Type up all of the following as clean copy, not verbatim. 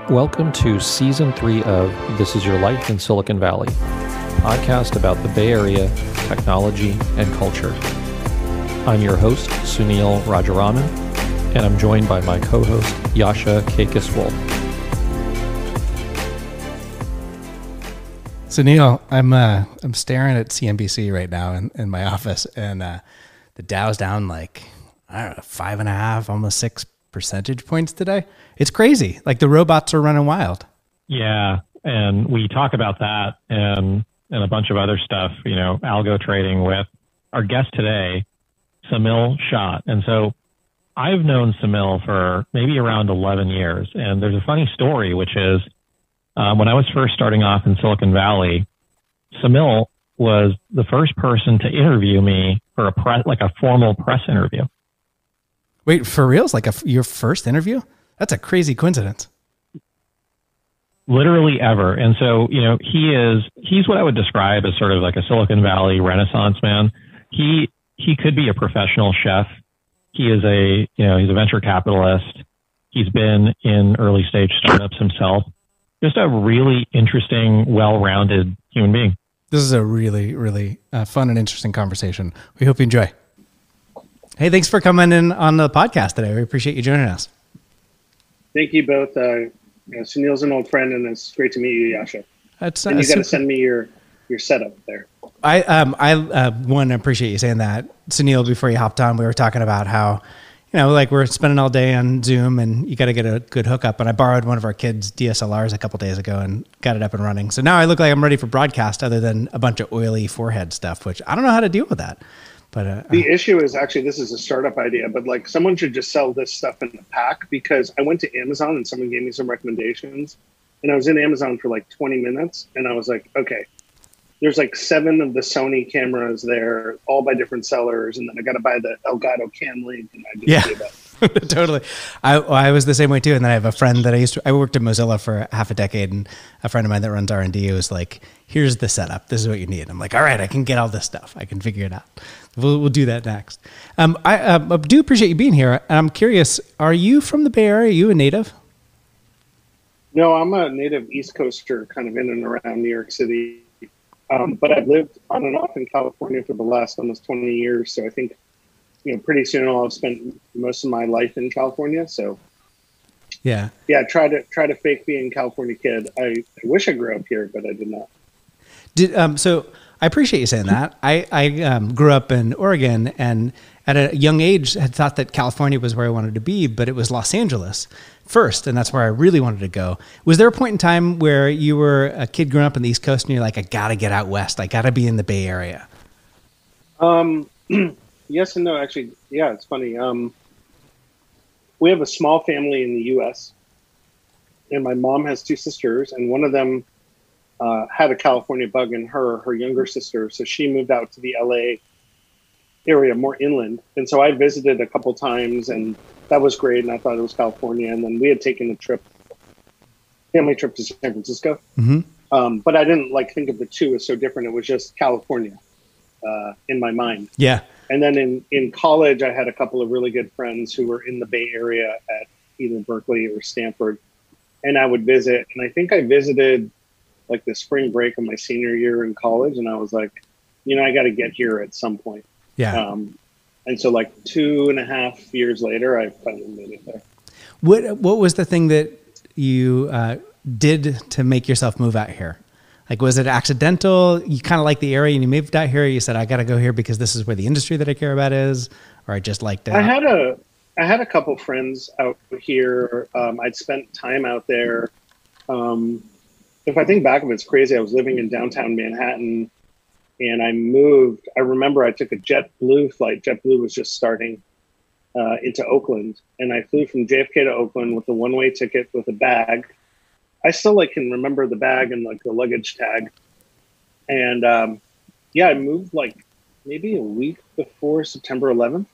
Welcome to Season 3 of This Is Your Life in Silicon Valley, podcast about the Bay Area, technology, and culture. I'm your host, Sunil Rajaraman, and I'm joined by my co-host, Yasha Kakis-Wolf. Sunil, I'm staring at CNBC right now in my office, and the Dow's down like, I don't know, 5.5, almost 6 percentage points today. It's crazy. Like the robots are running wild. Yeah, and we talk about that and a bunch of other stuff, algo trading with our guest today, Semil Shah. And so I've known Semil for maybe around 11 years. And there's a funny story, which is when I was first starting off in Silicon Valley, Semil was the first person to interview me for a formal press interview. Wait, for reals? Like your first interview? That's a crazy coincidence. Literally ever. And so, he's what I would describe as sort of like a Silicon Valley Renaissance man. He could be a professional chef. He is he's a venture capitalist. He's been in early stage startups himself. Just a really interesting, well-rounded human being. This is a really, really fun and interesting conversation. We hope you enjoy. Hey, thanks for coming in on the podcast today. We appreciate you joining us. Thank you both. Sunil's an old friend, and it's great to meet you, Yasha. And you got to send me your setup there. I one, appreciate you saying that. Sunil, before you hopped on, we were talking about how, we're spending all day on Zoom and you got to get a good hookup. And I borrowed one of our kids' DSLRs a couple days ago and got it up and running. So now I look like I'm ready for broadcast other than a bunch of oily forehead stuff, which I don't know how to deal with that. But the issue is actually, this is a startup idea, but like someone should just sell this stuff in a pack, because I went to Amazon and someone gave me some recommendations, and I was in Amazon for like 20 minutes and I was like, okay, there's like 7 of the Sony cameras there, all by different sellers. And then I got to buy the Elgato Cam Link, and I just gave up. Totally. I was the same way too. And then I have a friend that I worked at Mozilla for half a decade, and a friend of mine that runs R&D was like, here's the setup. This is what you need. I'm like, all right, I can get all this stuff. I can figure it out. We'll do that next. I do appreciate you being here. I'm curious, are you from the Bay Area? Are you a native? No, I'm a native East Coaster, kind of in and around New York City. But I've lived on and off in California for the last almost 20 years. So I think, pretty soon I'll have spent most of my life in California. So yeah, try to fake being a California kid. I wish I grew up here, but I did not. So I appreciate you saying that. I grew up in Oregon, and at a young age had thought that California was where I wanted to be, but it was Los Angeles first, and that's where I really wanted to go. Was there a point in time where you were a kid growing up on the East Coast and you're like, I got to get out west. I got to be in the Bay Area? Yes and no, actually. Yeah, it's funny. We have a small family in the U.S., and my mom has 2 sisters, and one of them had a California bug in her younger sister. So she moved out to the LA area, more inland. And so I visited a couple times, and that was great. And I thought it was California. And then we had taken a family trip to San Francisco. Mm-hmm. But I didn't think of the two as so different. It was just California in my mind. Yeah. And then in college, I had a couple of really good friends who were in the Bay Area at either Berkeley or Stanford. And I would visit. And I think I visited like the spring break of my senior year in college. And I was like, I got to get here at some point. Yeah. And so 2.5 years later, I finally made it there. What was the thing that you did to make yourself move out here? Like, was it accidental? You kind of like the area and you moved out here. You said, I got to go here because this is where the industry that I care about is, or I just liked it. I had a couple friends out here. I'd spent time out there. If I think back of it, it's crazy. I was living in downtown Manhattan, and I moved. I remember I took a JetBlue flight. JetBlue was just starting into Oakland, and I flew from JFK to Oakland with a one-way ticket with a bag. I still can remember the bag and the luggage tag. And I moved maybe a week before September 11th.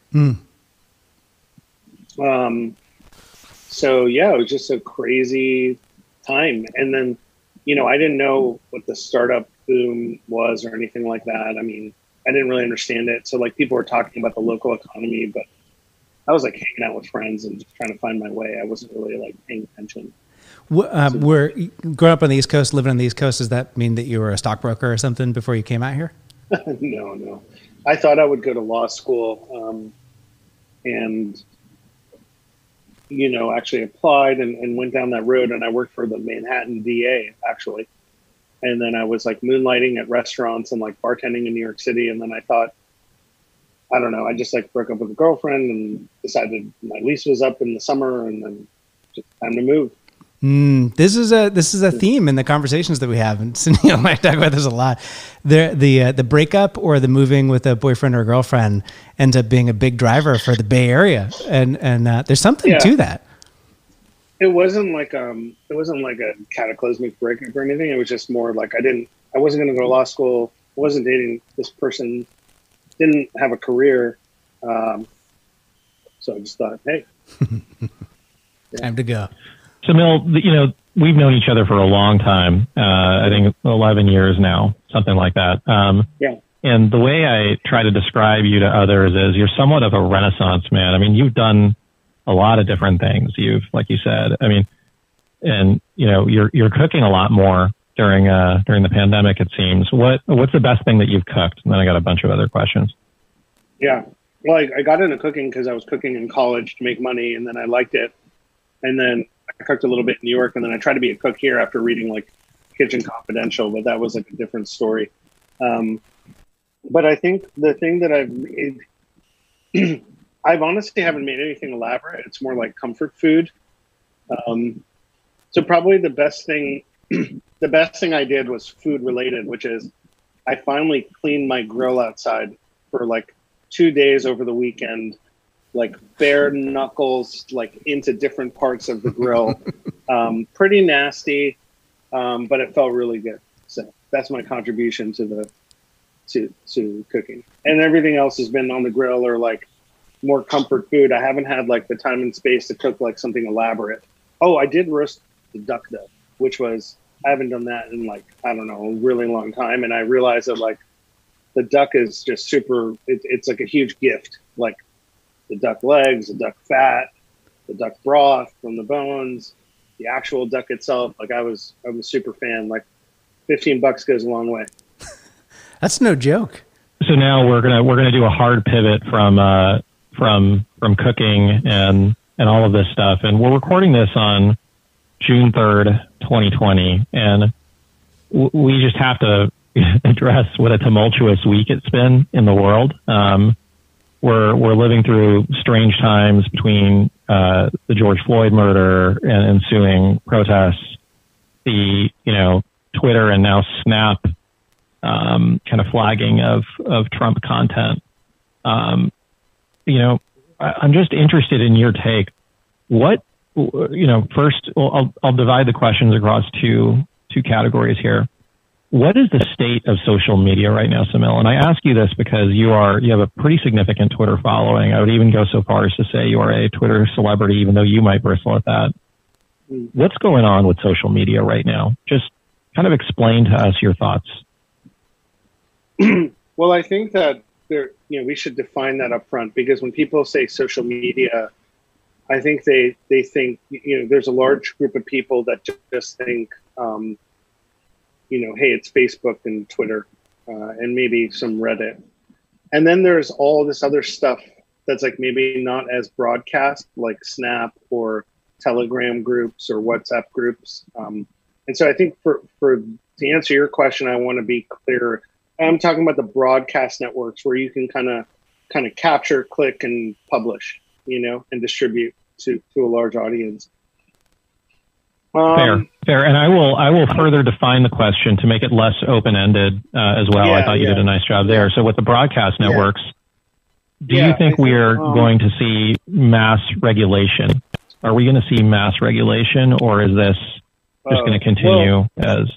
So yeah, it was just a crazy time. And then, I didn't know what the startup boom was or anything like that. I mean, I didn't really understand it. So people were talking about the local economy, but I was hanging out with friends and just trying to find my way. I wasn't really paying attention. We're growing up on the East Coast, living on the East Coast. Does that mean that you were a stockbroker or something before you came out here? No. I thought I would go to law school, and actually applied and went down that road, and I worked for the Manhattan DA actually. And then I was like moonlighting at restaurants and like bartending in New York City. And then I thought, I don't know, I just like broke up with a girlfriend and decided my lease was up in the summer, and then just time to move. This is a theme in the conversations that we have, and Sunil and I talk about this a lot. The breakup or the moving with a boyfriend or girlfriend ends up being a big driver for the Bay Area, and there's something to that. It wasn't like a cataclysmic breakup or anything. It was just more like I wasn't going to go to law school. I wasn't dating this person. Didn't have a career. So I just thought, hey, time to go. Semil, we've known each other for a long time. I think 11 years now, something like that. And the way I try to describe you to others is you're somewhat of a Renaissance man. I mean, you've done a lot of different things. Like you said, I mean, and you're cooking a lot more during the pandemic, it seems. What's the best thing that you've cooked? And then I got a bunch of other questions. Yeah. Well, I got into cooking because I was cooking in college to make money, and then I liked it. And then I cooked a little bit in New York, and then I tried to be a cook here after reading like Kitchen Confidential, but that was like a different story. But I think the thing that I've made, I've honestly haven't made anything elaborate. It's more like comfort food. So probably the best thing I did was food related, which is I finally cleaned my grill outside for like 2 days over the weekend, like bare knuckles, like into different parts of the grill. Pretty nasty, but it felt really good. So that's my contribution to cooking. And everything else has been on the grill or like more comfort food. I haven't had like the time and space to cook like something elaborate. Oh, I did roast the duck though, which was, I haven't done that in like, I don't know, a really long time. And I realized that like the duck is just super, it's like a huge gift. Like the duck legs, the duck fat, the duck broth from the bones, the actual duck itself. Like I'm a super fan. Like $15 goes a long way. That's no joke. So now we're gonna do a hard pivot from cooking and all of this stuff, and we're recording this on June 3rd, 2020, and we just have to address what a tumultuous week it's been in the world. We're living through strange times between the George Floyd murder and ensuing protests, the Twitter and now Snap kind of flagging of Trump content. I'm just interested in your take. What first, I'll divide the questions across two categories here. What is the state of social media right now, Semil? And I ask you this because you have a pretty significant Twitter following. I would even go so far as to say you are a Twitter celebrity, even though you might bristle at that. What's going on with social media right now? Just kind of explain to us your thoughts. Well, I think that we should define that up front, because when people say social media, I think they think, there's a large group of people that just think, hey, it's Facebook and Twitter, and maybe some Reddit. And then there's all this other stuff that's like maybe not as broadcast, like Snap or Telegram groups or WhatsApp groups. And so I think to answer your question, I want to be clear. I'm talking about the broadcast networks where you can kind of capture, click, and publish, and distribute to a large audience. Fair. And I will further define the question to make it less open-ended as well. I thought you did a nice job there. So with the broadcast networks, do you think we are going to see mass regulation? Are we going to see mass regulation, or is this just going to continue as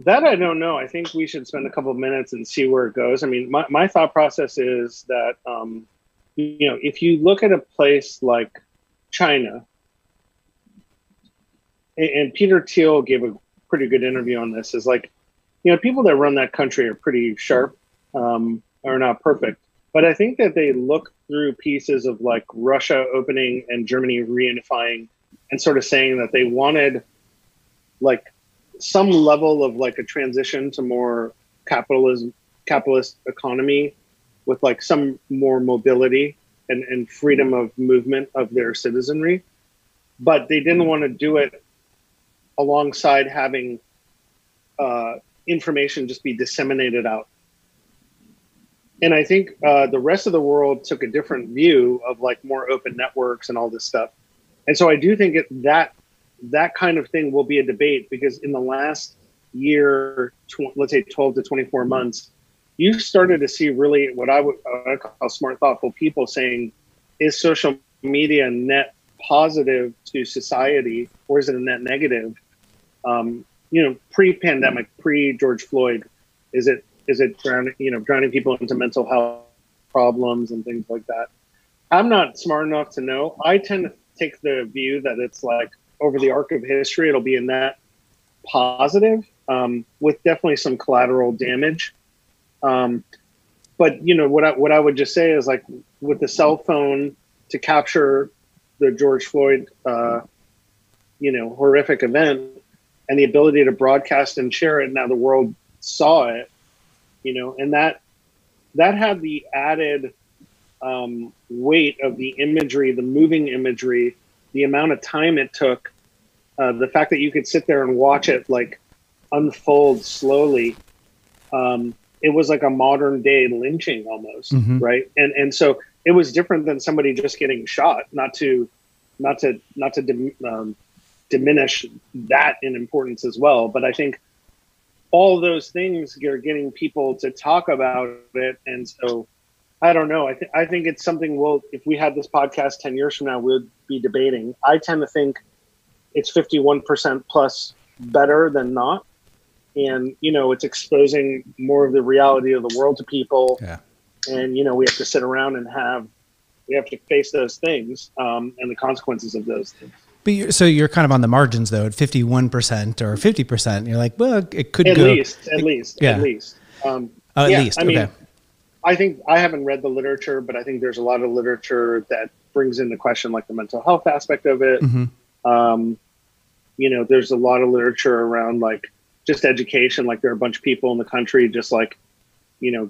that I don't know. I think we should spend a couple of minutes and see where it goes. I mean, my thought process is that, if you look at a place like China, and Peter Thiel gave a pretty good interview on this, is like, people that run that country are pretty sharp, are not perfect. But I think that they look through pieces of like Russia opening and Germany reunifying and sort of saying that they wanted like some level of like a transition to more capitalist economy with like some more mobility and freedom of movement of their citizenry. But they didn't want to do it alongside having information just be disseminated out. And I think the rest of the world took a different view of like more open networks and all this stuff. And so I do think that kind of thing will be a debate, because in the last year, let's say 12 to 24 months, you started to see really what I call smart, thoughtful people saying, is social media net positive to society, or is it a net negative? Pre-pandemic, pre-George Floyd, is it drowning people into mental health problems and things like that? I'm not smart enough to know. I tend to take the view that it's like over the arc of history, it'll be a net positive, with definitely some collateral damage. But what I would just say is, like, with the cell phone to capture the George Floyd, horrific event, and the ability to broadcast and share it. Now the world saw it, and that had the added weight of the imagery, the moving imagery, the amount of time it took, the fact that you could sit there and watch it like unfold slowly. It was like a modern day lynching almost, right? And so it was different than somebody just getting shot. Not to diminish that in importance as well, but I think all those things are getting people to talk about it. And so I don't know. I think it's something if we had this podcast 10 years from now, we'd be debating. I tend to think it's 51% plus better than not. And, it's exposing more of the reality of the world to people. Yeah. And, we have to sit around and we have to face those things, and the consequences of those things. But so you're kind of on the margins though, at 51% or 50%. You're like, well, it could at go least. At least. I mean, I think I haven't read the literature, but I think there's a lot of literature that brings into question like the mental health aspect of it. There's a lot of literature around like just education. Like there are a bunch of people in the country just like,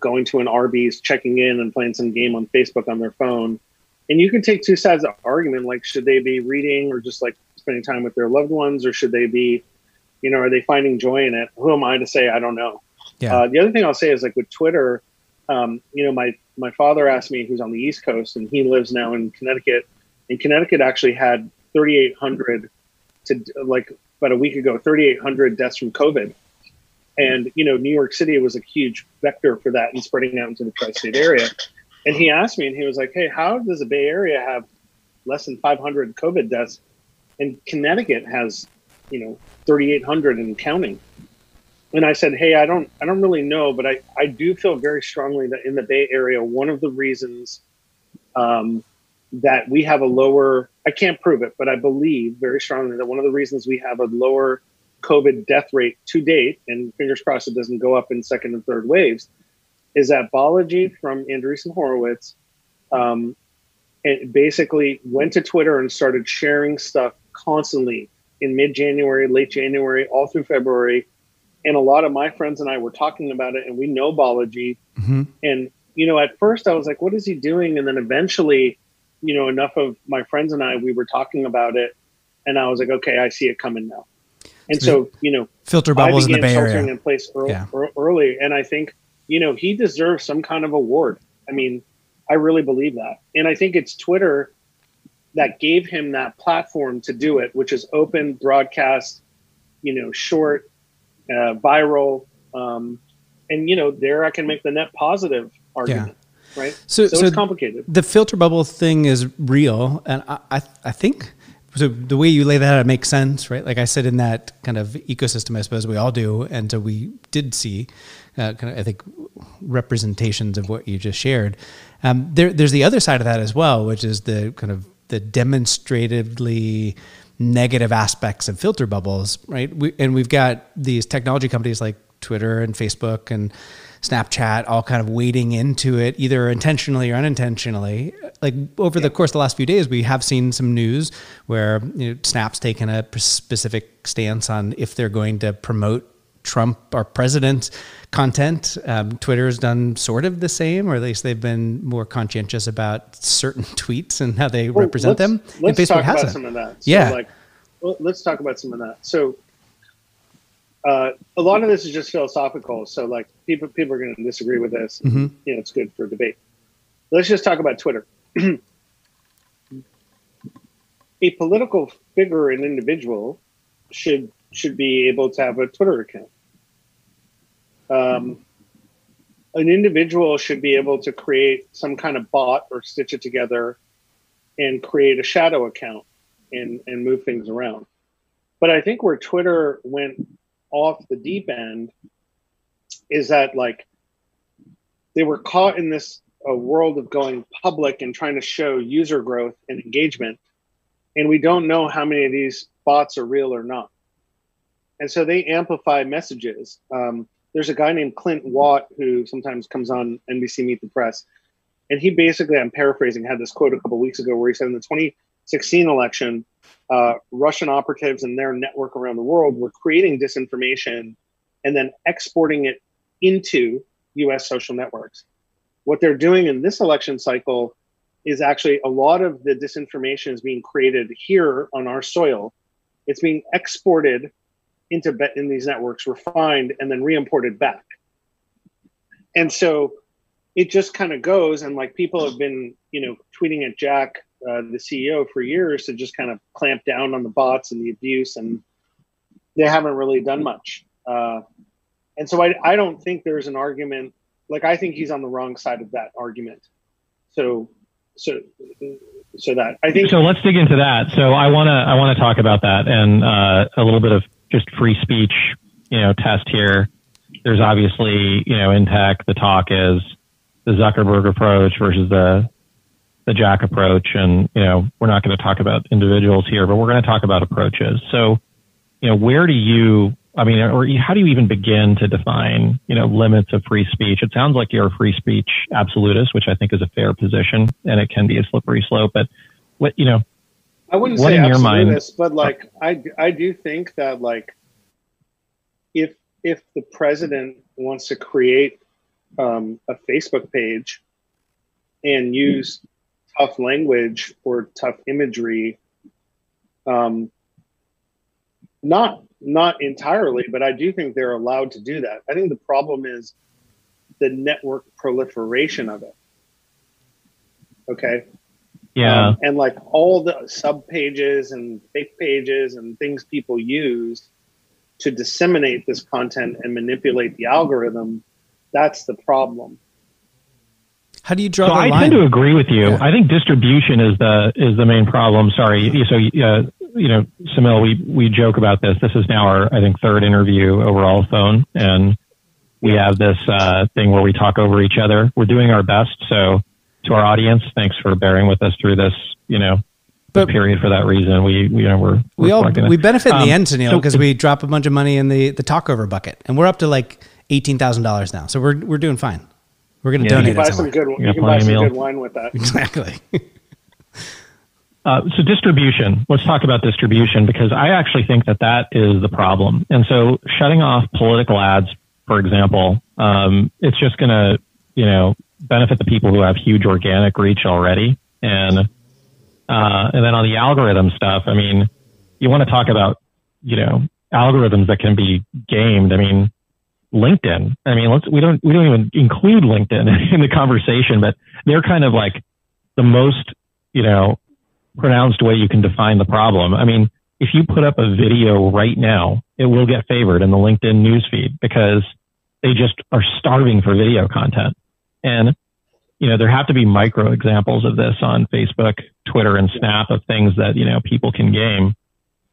going to an Arby's, checking in and playing some game on Facebook on their phone. And you can take two sides of the argument. Like, should they be reading or just like spending time with their loved ones, or should they be, are they finding joy in it? Who am I to say? I don't know. Yeah. The other thing I'll say is like with Twitter, my father asked me, who's on the East Coast, and he lives now in Connecticut. And Connecticut actually had 3,800 about a week ago, 3,800 deaths from COVID. And, New York City was a huge vector for that and spreading out into the tri-state area. And he asked me, and he was like, hey, how does the Bay Area have less than 500 COVID deaths? And Connecticut has, 3,800 and counting. And I said, hey, I don't really know, but I do feel very strongly that in the Bay Area, one of the reasons that we have a lower, I can't prove it, but I believe very strongly that one of the reasons we have a lower COVID death rate to date, and fingers crossed it doesn't go up in second and third waves, is that Balaji from Andreessen Horowitz it basically went to Twitter and started sharing stuff constantly in mid-January, late January, all through February. And a lot of my friends and I were talking about it, and we know Balaji. And, at first I was like, what is he doing? And then eventually, enough of my friends and I, we were talking about it, and I was like, okay, I see it coming now. And so, filter bubbles in the Bay Area. In place early. And I think, he deserves some kind of award. I mean, I really believe that. And I think it's Twitter that gave him that platform to do it, which is open, broadcast, short, viral. And, there I can make the net positive argument, right? So it's complicated. The filter bubble thing is real. And I think... So the way you lay that out, it makes sense, right? Like I said, in that kind of ecosystem, I suppose we all do. And so we did see kind of, I think, representations of what you just shared. There's the other side of that as well, which is the kind of the demonstratively negative aspects of filter bubbles, right? We've got these technology companies like Twitter and Facebook and Snapchat all kind of wading into it, either intentionally or unintentionally. like over the course of the last few days, we have seen some news where Snap's taken a specific stance on if they're going to promote Trump or president content. Twitter's done sort of the same, or at least they've been more conscientious about certain tweets and how they represent them. Let's talk about some of that. So let's talk about some of that. So a lot of this is just philosophical. So like people are going to disagree with this. And, it's good for debate. Let's just talk about Twitter. A political figure, an individual, should be able to have a Twitter account. An individual should be able to create some kind of bot or stitch it together and create a shadow account and move things around. But I think where Twitter went off the deep end is that like they were caught in this world of going public and trying to show user growth and engagement. And we don't know how many of these bots are real or not. And so they amplify messages. There's a guy named Clint Watt who sometimes comes on NBC Meet the Press. And he basically, I'm paraphrasing, had this quote a couple of weeks ago where he said in the 2016 election, Russian operatives and their network around the world were creating disinformation and then exporting it into US social networks. What they're doing in this election cycle is actually a lot of the disinformation is being created here on our soil. It's being exported in these networks, refined, and then re-imported back. And so it just kind of goes, and like people have been, tweeting at Jack, the CEO, for years to just kind of clamp down on the bots and the abuse, and they haven't really done much. And so I don't think there's an argument. Like I think he's on the wrong side of that argument. So that I think. So let's dig into that. So I want to talk about that and a little bit of just free speech, test here. There's obviously, in tech, the talk is the Zuckerberg approach versus the Jack approach. And, we're not going to talk about individuals here, but we're going to talk about approaches. So, where do you, or how do you even begin to define, limits of free speech? It sounds like you're a free speech absolutist, which I think is a fair position, and it can be a slippery slope. But what, I wouldn't say absolutist, but like I do think that like if the president wants to create a Facebook page and use tough language or tough imagery, not entirely, but I do think they're allowed to do that. I think the problem is the network proliferation of it. Okay. Yeah. And like all the sub pages and fake pages and things people use to disseminate this content and manipulate the algorithm, that's the problem. How do you draw the line? I tend to agree with you. Yeah. I think distribution is the main problem. Sorry. So, Semil, we joke about this. This is now our, I think, third interview over all phone. And we have this thing where we talk over each other. We're doing our best. So to our audience, thanks for bearing with us through this, period for that reason. We benefit in the end, Sunil, because we drop a bunch of money in the talkover bucket, and we're up to like $18,000 now. So we're doing fine. We're going to donate. You can buy some good wine with that. Exactly. So distribution. Let's talk about distribution, because I actually think that is the problem. And so shutting off political ads, for example, it's just going to, benefit the people who have huge organic reach already. And then on the algorithm stuff, you want to talk about, algorithms that can be gamed. LinkedIn. We don't even include LinkedIn in the conversation, but they're kind of like the most, pronounced way you can define the problem. If you put up a video right now, it will get favored in the LinkedIn newsfeed because they just are starving for video content. And, there have to be micro examples of this on Facebook, Twitter, and Snap of things that, people can game.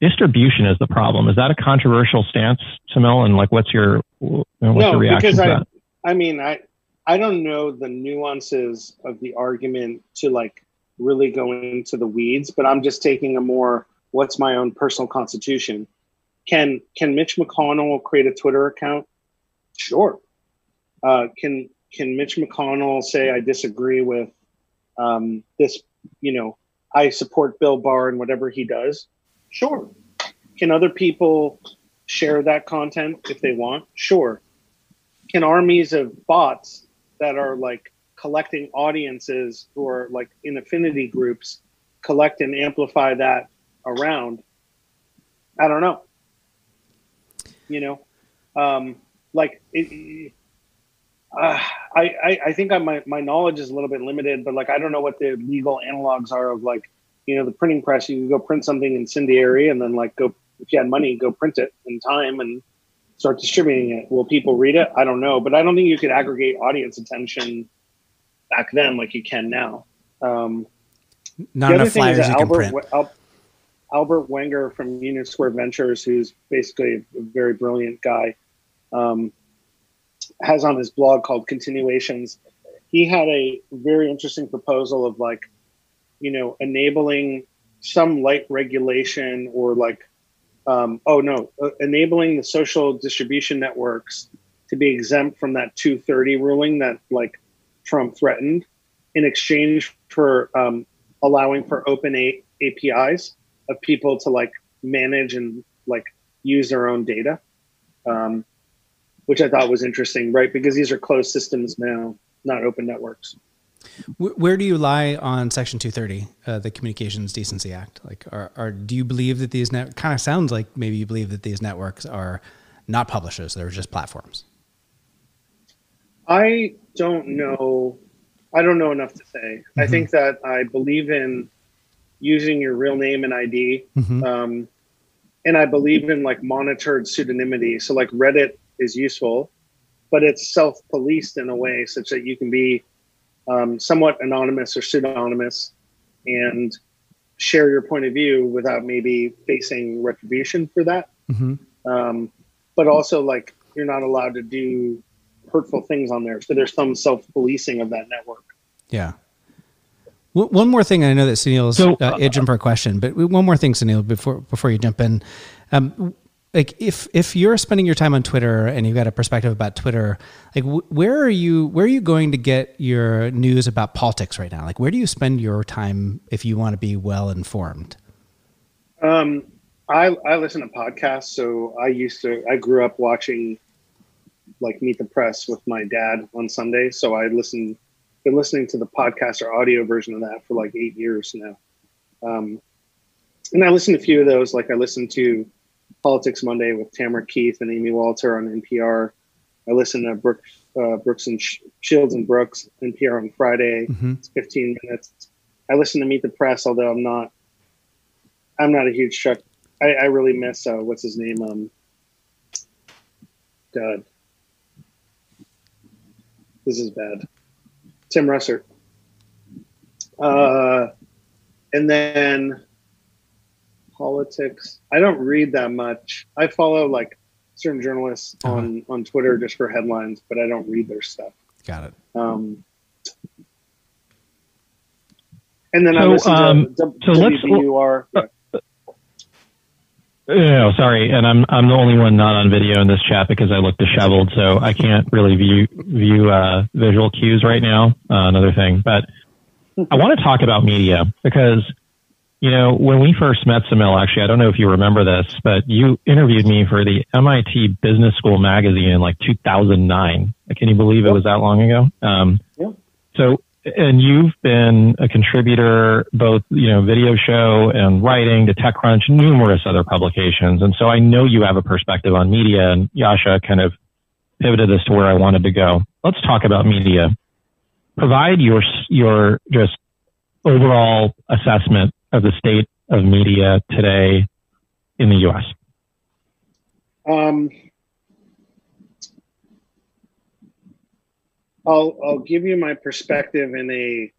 Distribution is the problem. Is that a controversial stance, Semil? And what's your reaction to that? I don't know the nuances of the argument to really go into the weeds, but I'm just taking a more, what's my own personal constitution? Can Mitch McConnell create a Twitter account? Sure. Can Mitch McConnell say, I disagree with this, I support Bill Barr and whatever he does. Sure. Can other people share that content if they want? Sure. Can armies of bots that are like collecting audiences who are like in affinity groups collect and amplify that around? I don't know. I think my knowledge is a little bit limited, but like I don't know what the legal analogs are of like, the printing press. You can go print something incendiary and then like go, if you had money, go print it in time and start distributing it. Will people read it? I don't know, but I don't think you could aggregate audience attention back then like you can now. Not enough flyers you can print. Albert Wenger from Union Square Ventures, who's basically a very brilliant guy, has on his blog called Continuations. He had a very interesting proposal of like, enabling some light regulation or like, enabling the social distribution networks to be exempt from that 230 ruling that like Trump threatened in exchange for allowing for open APIs of people to like manage and like use their own data, which I thought was interesting, right? Because these are closed systems now, not open networks. Where do you lie on Section 230, the Communications Decency Act? Like, do you believe that these kind of sounds like maybe you believe that these networks are not publishers; they're just platforms? I don't know. I don't know enough to say. Mm-hmm. I think that I believe in using your real name and ID, and I believe in like monitored pseudonymity. So like Reddit is useful, but it's self-policed in a way such that you can be somewhat anonymous or pseudonymous and share your point of view without maybe facing retribution for that. But also like you're not allowed to do hurtful things on there. So there's some self-policing of that network. Yeah. One more thing, I know that Sunil's itching for a question, but one more thing, Semil, before you jump in. Like if you're spending your time on Twitter and you've got a perspective about Twitter, like where are you going to get your news about politics right now? Like where do you spend your time if you want to be well informed? I listen to podcasts. So I grew up watching like Meet the Press with my dad on Sunday. So been listening to the podcast or audio version of that for like 8 years now. And I listen to a few of those. Like I listened to Politics Monday with Tamara Keith and Amy Walter on NPR. I listen to Brooks and Shields and Brooks, NPR on Friday. It's 15 minutes. I listen to Meet the Press, although I'm not a huge Chuck. I really miss what's his name? God, this is bad. Tim Russert. And then politics. I don't read that much. I follow like certain journalists on Twitter just for headlines, but I don't read their stuff. Got it. And then I listen to WBUR. Sorry, and I'm the only one not on video in this chat because I look disheveled, so I can't really view visual cues right now. Another thing, but I want to talk about media because when we first met, Semil, actually, I don't know if you remember this, but you interviewed me for the MIT Business School magazine in like 2009. Can you believe it was that long ago? So, and you've been a contributor, both, video show and writing to TechCrunch, numerous other publications. And so I know you have a perspective on media, and Yasha kind of pivoted this to where I wanted to go. Let's talk about media. Provide your just overall assessment of the state of media today in the U.S. I'll give you my perspective in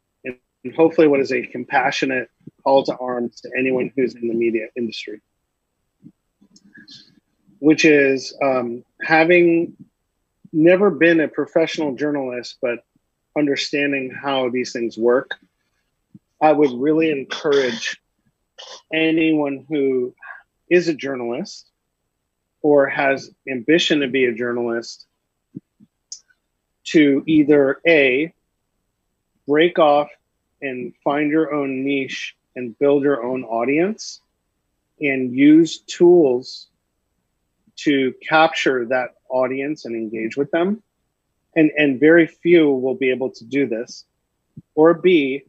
hopefully what is a compassionate call to arms to anyone who's in the media industry, which is having never been a professional journalist, but understanding how these things work. I would really encourage anyone who is a journalist or has ambition to be a journalist to either A, break off and find your own niche and build your own audience and use tools to capture that audience and engage with them. And very few will be able to do this. Or B,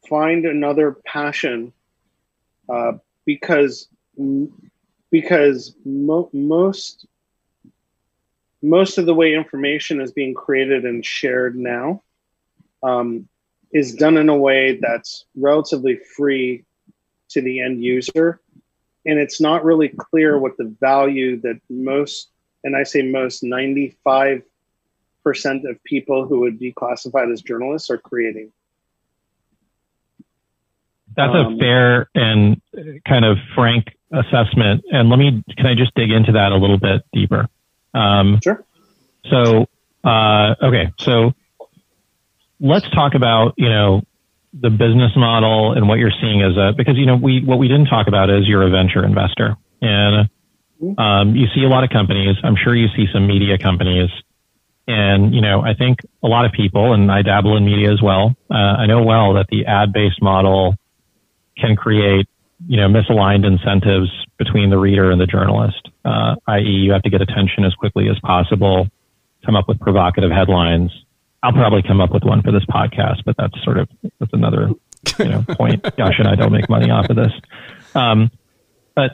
find another passion, because most of the way information is being created and shared now is done in a way that's relatively free to the end user. And it's not really clear what the value that most, and I say most, 95% of people who would be classified as journalists are creating. That's a fair and kind of frank assessment. And can I just dig into that a little bit deeper? Sure. So, okay. So let's talk about, the business model and what you're seeing because, what we didn't talk about is you're a venture investor, and, you see a lot of companies. I'm sure you see some media companies, and, I think a lot of people, and I dabble in media as well. I know well that the ad-based model can create, misaligned incentives between the reader and the journalist, i.e. you have to get attention as quickly as possible, come up with provocative headlines. I'll probably come up with one for this podcast, but that's another, point. Josh and I don't make money off of this. But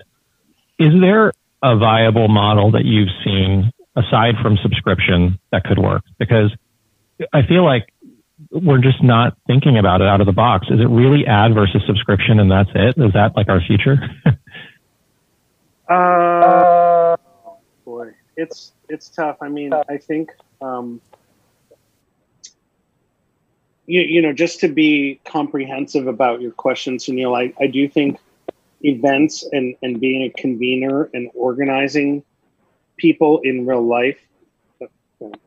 is there a viable model that you've seen aside from subscription that could work? Because I feel like we're just not thinking about it out of the box. Is it really ad versus subscription and that's it? Is that like our future? Boy, it's tough. I mean, I think, just to be comprehensive about your question, Sunil, I do think events and being a convener and organizing people in real life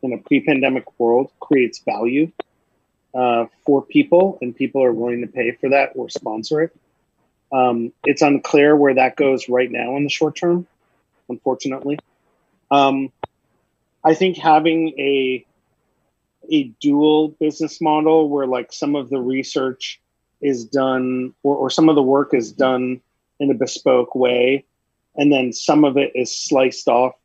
in a pre-pandemic world creates value for people, and people are willing to pay for that or sponsor it. It's unclear where that goes right now in the short term, unfortunately. I think having a dual business model where like some of the research is done or some of the work is done in a bespoke way, and then some of it is sliced off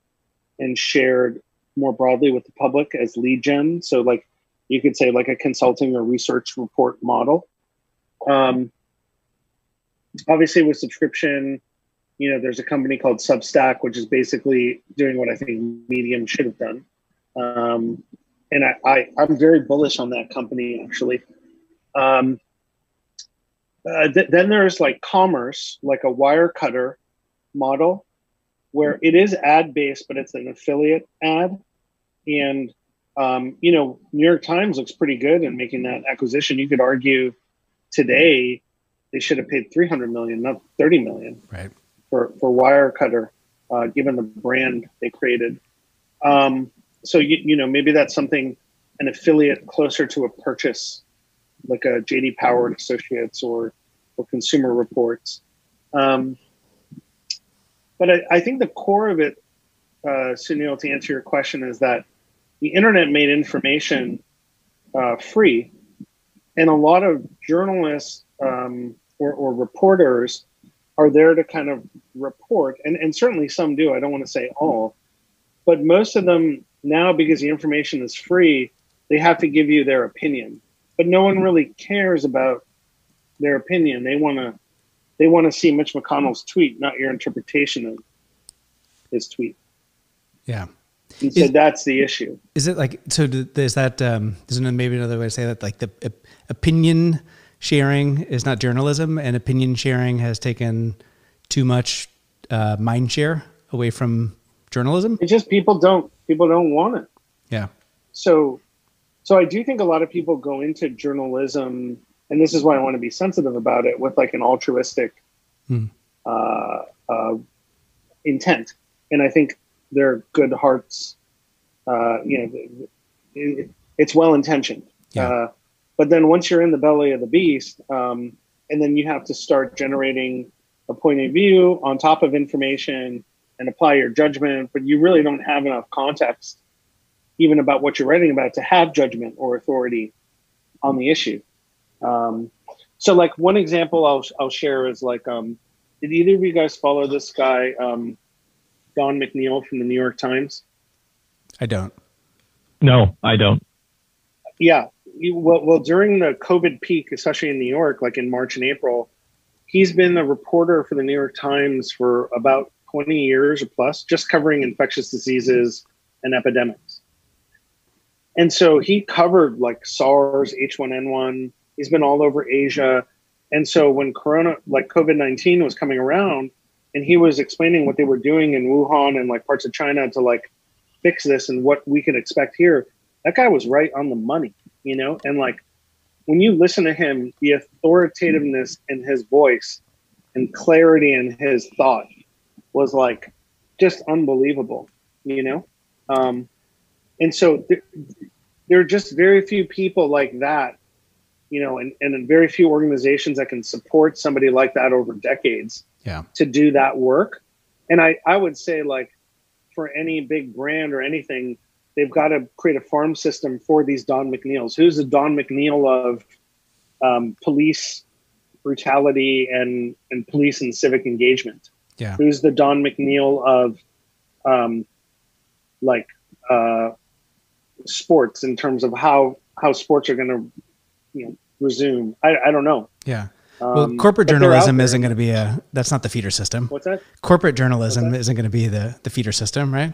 and shared more broadly with the public as lead gen. So like you could say like a consulting or research report model. Obviously with subscription, there's a company called Substack, which is basically doing what I think Medium should have done. And I'm very bullish on that company, actually. Then there's like commerce, like a Wirecutter model, where it is ad-based, but it's an affiliate ad. And, New York Times looks pretty good in making that acquisition. You could argue today they should have paid $300 million, not $30 million, right, for Wirecutter, given the brand they created. So, maybe that's something, an affiliate closer to a purchase, like a JD Power and Associates or Consumer Reports. But I think the core of it, Sunil, to answer your question, is that the internet made information free. And a lot of journalists or reporters are there to kind of report. And certainly some do. I don't want to say all. But most of them now, because the information is free, they have to give you their opinion. But no one really cares about their opinion. They want to see Mitch McConnell's tweet, not your interpretation of his tweet. Yeah. And so that's the issue. Is it like, so is that, isn't maybe another way to say that, like the opinion sharing is not journalism, and opinion sharing has taken too much mind share away from journalism? It's just people don't want it. Yeah. So I do think a lot of people go into journalism, and this is why I want to be sensitive about it, with like an altruistic intent. And I think their good hearts, it's well-intentioned. Yeah. But then once you're in the belly of the beast, and then you have to start generating a point of view on top of information and apply your judgment, but you really don't have enough context, even about what you're writing about, to have judgment or authority on the issue. So like one example I'll share is like, did either of you guys follow this guy, Don McNeil from the New York Times? I don't. No, I don't. Yeah. Well, during the COVID peak, especially in New York, like in March and April, he's been a reporter for the New York Times for about 20 years or plus, just covering infectious diseases and epidemics. And so he covered like SARS, H1N1. He's been all over Asia. And so when COVID-19 was coming around and he was explaining what they were doing in Wuhan and like parts of China to like fix this and what we can expect here, that guy was right on the money, you know? And like, when you listen to him, the authoritativeness in his voice and clarity in his thought was like just unbelievable, you know? And so there are just very few people like that, you know, and very few organizations that can support somebody like that over decades to do that work. And I would say like for any big brand or anything, they've got to create a farm system for these Don McNeils. Who's the Don McNeil of police brutality and police and civic engagement? Yeah. Who's the Don McNeil of sports in terms of how sports are going to, you know, resume? I don't know. Yeah. Well, corporate journalism isn't going to be that's not the feeder system. What's that? Corporate journalism isn't going to be the feeder system, right?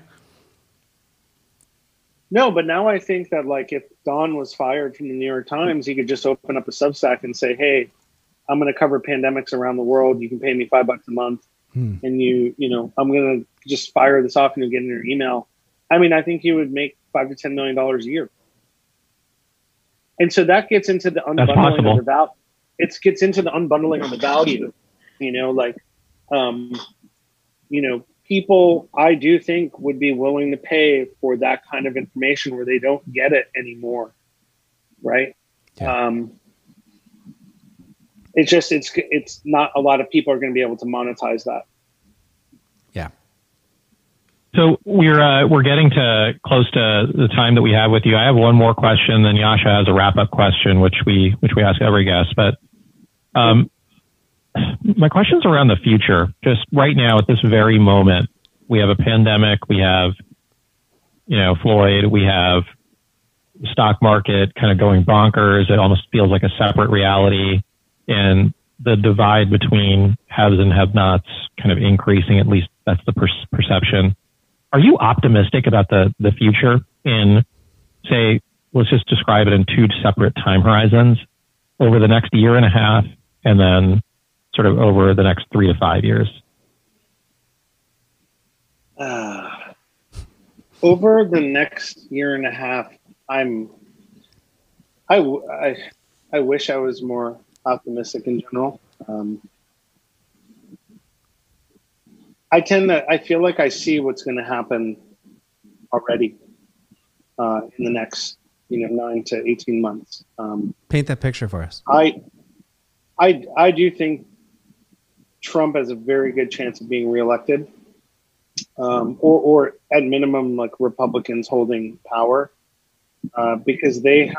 No, but now I think that like if Don was fired from the New York Times, he could just open up a Substack and say, "Hey, I'm going to cover pandemics around the world. You can pay me $5 a month, and you know, I'm going to just fire this off and you'll get in your email." I mean, I think he would make $5 to $10 million a year. And so that gets into the unbundling of the value. It gets into the unbundling of the value. You know, like, you know, people I do think would be willing to pay for that kind of information where they don't get it anymore, right? Yeah. It's just it's not a lot of people are going to be able to monetize that. Yeah. So we're getting to close to the time that we have with you. I have one more question, then Yasha has a wrap up question, which we ask every guest. But my question's around the future. Just right now, at this very moment, we have a pandemic. We have, you know, Floyd. We have the stock market kind of going bonkers. It almost feels like a separate reality, and the divide between haves and have-nots kind of increasing. At least that's the perception. Are you optimistic about the future in, say, let's just describe it in two separate time horizons over the next year and a half, and then sort of over the next 3 to 5 years? Over the next year and a half, I wish I was more optimistic in general. I feel like I see what's going to happen already in the next, 9 to 18 months. Paint that picture for us. I do think Trump has a very good chance of being reelected, or at minimum, like Republicans holding power, because they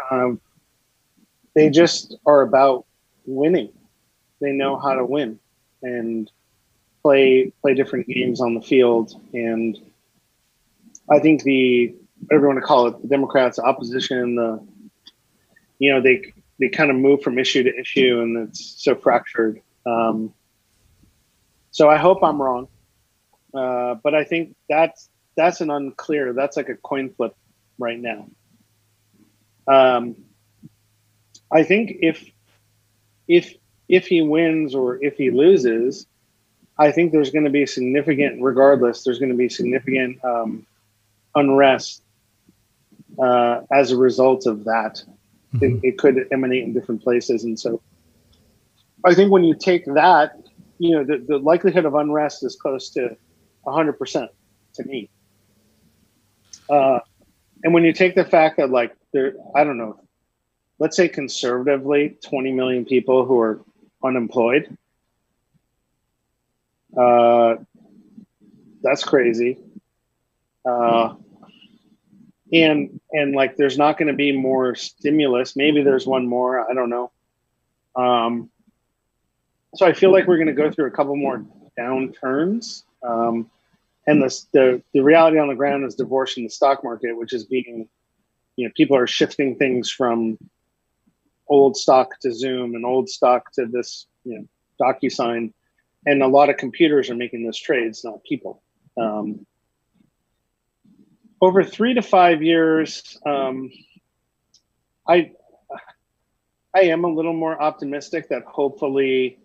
just are about winning. They know how to win and play different games on the field. And I think whatever you want to call it, the Democrats, opposition, they kind of move from issue to issue, and it's so fractured. So I hope I'm wrong, but I think that's that's like a coin flip right now. I think if he wins or if he loses, I think there's going to be significant unrest as a result of that. It could emanate in different places. And so I think when you take that, the likelihood of unrest is close to 100% to me. And when you take the fact that I don't know, let's say conservatively 20 million people who are unemployed, that's crazy. And there's not going to be more stimulus. Maybe there's one more, I don't know. So I feel like we're going to go through a couple more downturns. And the reality on the ground is divorce in the stock market, which is being, people are shifting things from old stock to Zoom and old stock to this, DocuSign. And a lot of computers are making those trades, not people. Over 3 to 5 years, I am a little more optimistic that hopefully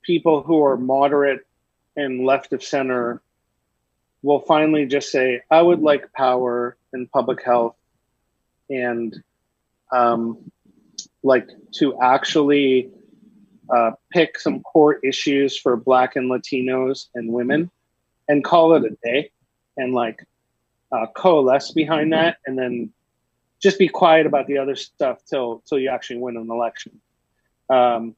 people who are moderate and left of center will finally just say, I would like power and public health and like to actually pick some core issues for Black and Latinos and women and call it a day and like coalesce behind that, and then just be quiet about the other stuff till you actually win an election. And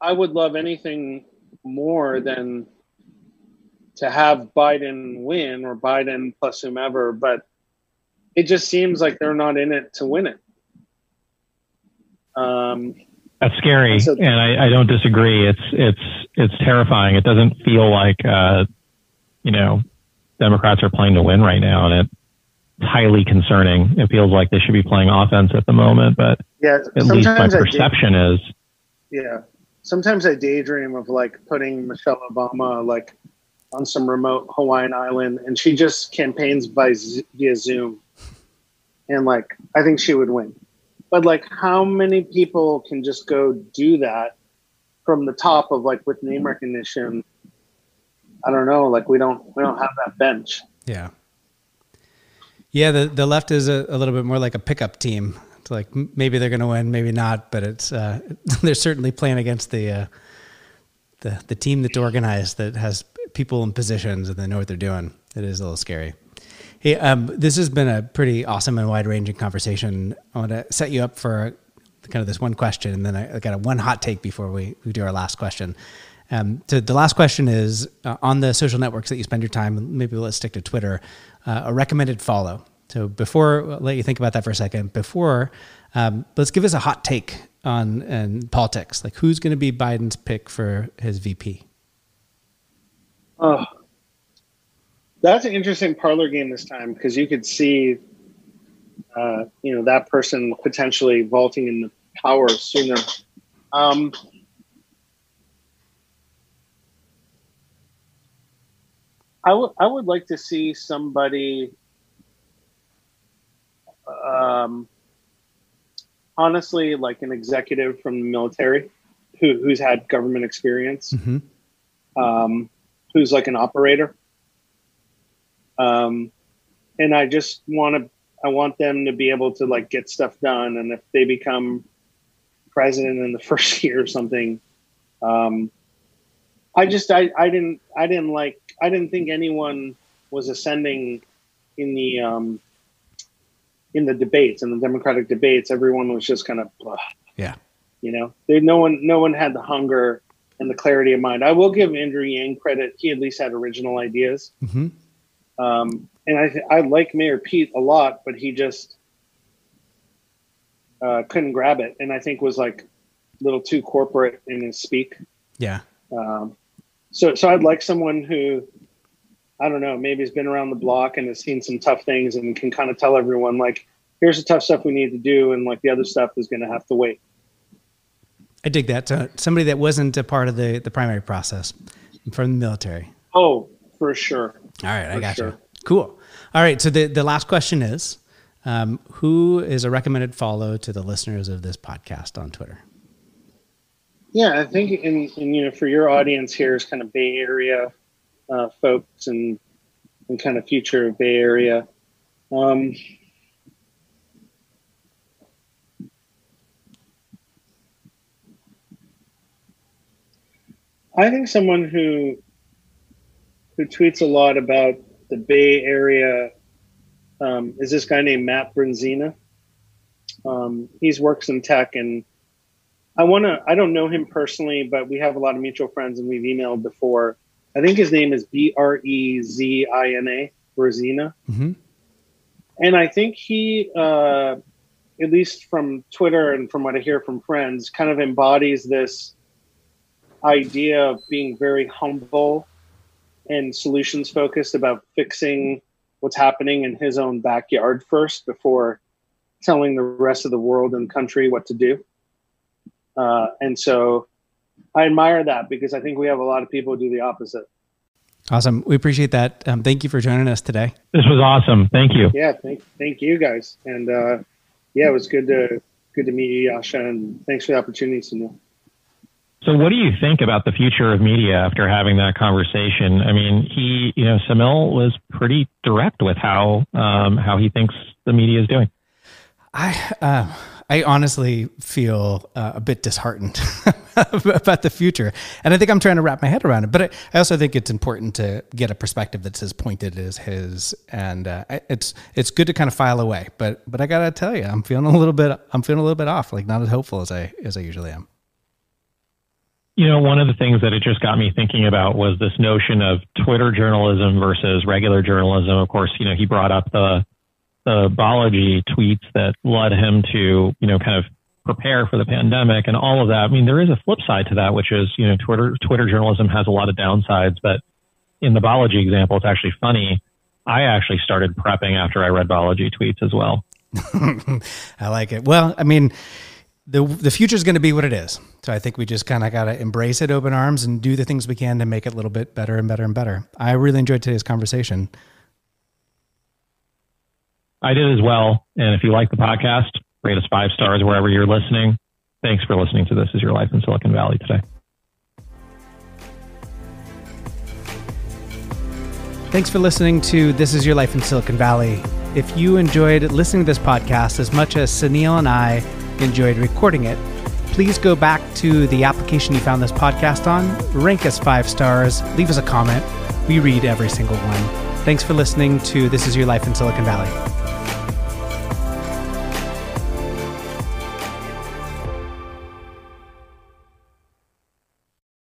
I would love anything more than to have Biden win or Biden plus whomever, but it just seems like they're not in it to win it. That's scary, and I don't disagree. It's terrifying. It doesn't feel like Democrats are playing to win right now, and it's highly concerning. It feels like they should be playing offense at the moment, but at least my perception is. Yeah, sometimes I daydream of like putting Michelle Obama like on some remote Hawaiian island, and she just campaigns via Zoom, and like I think she would win. But like, how many people can just go do that from the top of like with name recognition? I don't know. Like we don't have that bench. Yeah. Yeah. The left is a little bit more like a pickup team. It's like maybe they're going to win, maybe not, but it's they're certainly playing against the team that's organized, that has people in positions and they know what they're doing. It is a little scary. Hey, this has been a pretty awesome and wide-ranging conversation. I want to set you up for kind of this one question, and then I got one hot take before we do our last question. So the last question is, on the social networks that you spend your time, maybe let's stick to Twitter, a recommended follow. So before, I'll let you think about that for a second. Let's give us a hot take on politics. Like, who's going to be Biden's pick for his VP? Oh. That's an interesting parlor game this time, because you could see, that person potentially vaulting into power sooner. I would like to see somebody, honestly, like an executive from the military who's had government experience, who's like an operator. And I want them to be able to like get stuff done. And if they become president in the first year or something, I didn't think anyone was ascending in the debates, in the Democratic debates. Everyone was just kind of, blah. Yeah. No one had the hunger and the clarity of mind. I will give Andrew Yang credit. He at least had original ideas. Mm-hmm. And I like Mayor Pete a lot, but he just couldn't grab it, and I think was like a little too corporate in his speak. Yeah. So I'd like someone who, I don't know, maybe has been around the block and has seen some tough things and can kind of tell everyone like, here's the tough stuff we need to do, and like the other stuff is going to have to wait. I dig that. So somebody that wasn't a part of the primary process from the military. Oh, for sure. All right, I got you. Cool. All right, so the last question is, who is a recommended follow to the listeners of this podcast on Twitter? Yeah, I think in for your audience here is kind of Bay Area folks and kind of future of Bay Area. I think someone who tweets a lot about the Bay Area is this guy named Matt Brenzina. He works in tech, and I don't know him personally, but we have a lot of mutual friends and we've emailed before. I think his name is Brezina, Brezina. Mm-hmm. And I think he, at least from Twitter and from what I hear from friends, kind of embodies this idea of being very humble and solutions focused about fixing what's happening in his own backyard first before telling the rest of the world and country what to do. And so I admire that, because I think we have a lot of people who do the opposite. Awesome. We appreciate that. Thank you for joining us today. This was awesome. Thank you. Yeah. Thank you guys. And yeah, it was good to meet you, Yasha, and thanks for the opportunity, Sunil. So what do you think about the future of media after having that conversation? I mean, Semil was pretty direct with how he thinks the media is doing. I honestly feel a bit disheartened about the future. And I think I'm trying to wrap my head around it. But I also think it's important to get a perspective that's as pointed as his. And it's good to kind of file away. But I got to tell you, I'm feeling a little bit off, like not as hopeful as I usually am. One of the things that it just got me thinking about was this notion of Twitter journalism versus regular journalism. Of course, he brought up the biology tweets that led him to, kind of prepare for the pandemic and all of that. I mean, there is a flip side to that, which is, Twitter journalism has a lot of downsides, but in the biology example, it's actually funny. I actually started prepping after I read biology tweets as well. I like it. Well, I mean, the future is going to be what it is. So I think we just kind of got to embrace it, open arms, and do the things we can to make it a little bit better and better and better. I really enjoyed today's conversation. I did as well. And if you like the podcast, rate us 5 stars wherever you're listening. Thanks for listening to This Is Your Life in Silicon Valley today. Thanks for listening to This Is Your Life in Silicon Valley. If you enjoyed listening to this podcast as much as Sunil and I enjoyed recording it, please go back to the application you found this podcast on, rank us 5 stars, leave us a comment. We read every single one. Thanks for listening to This Is Your Life in Silicon Valley.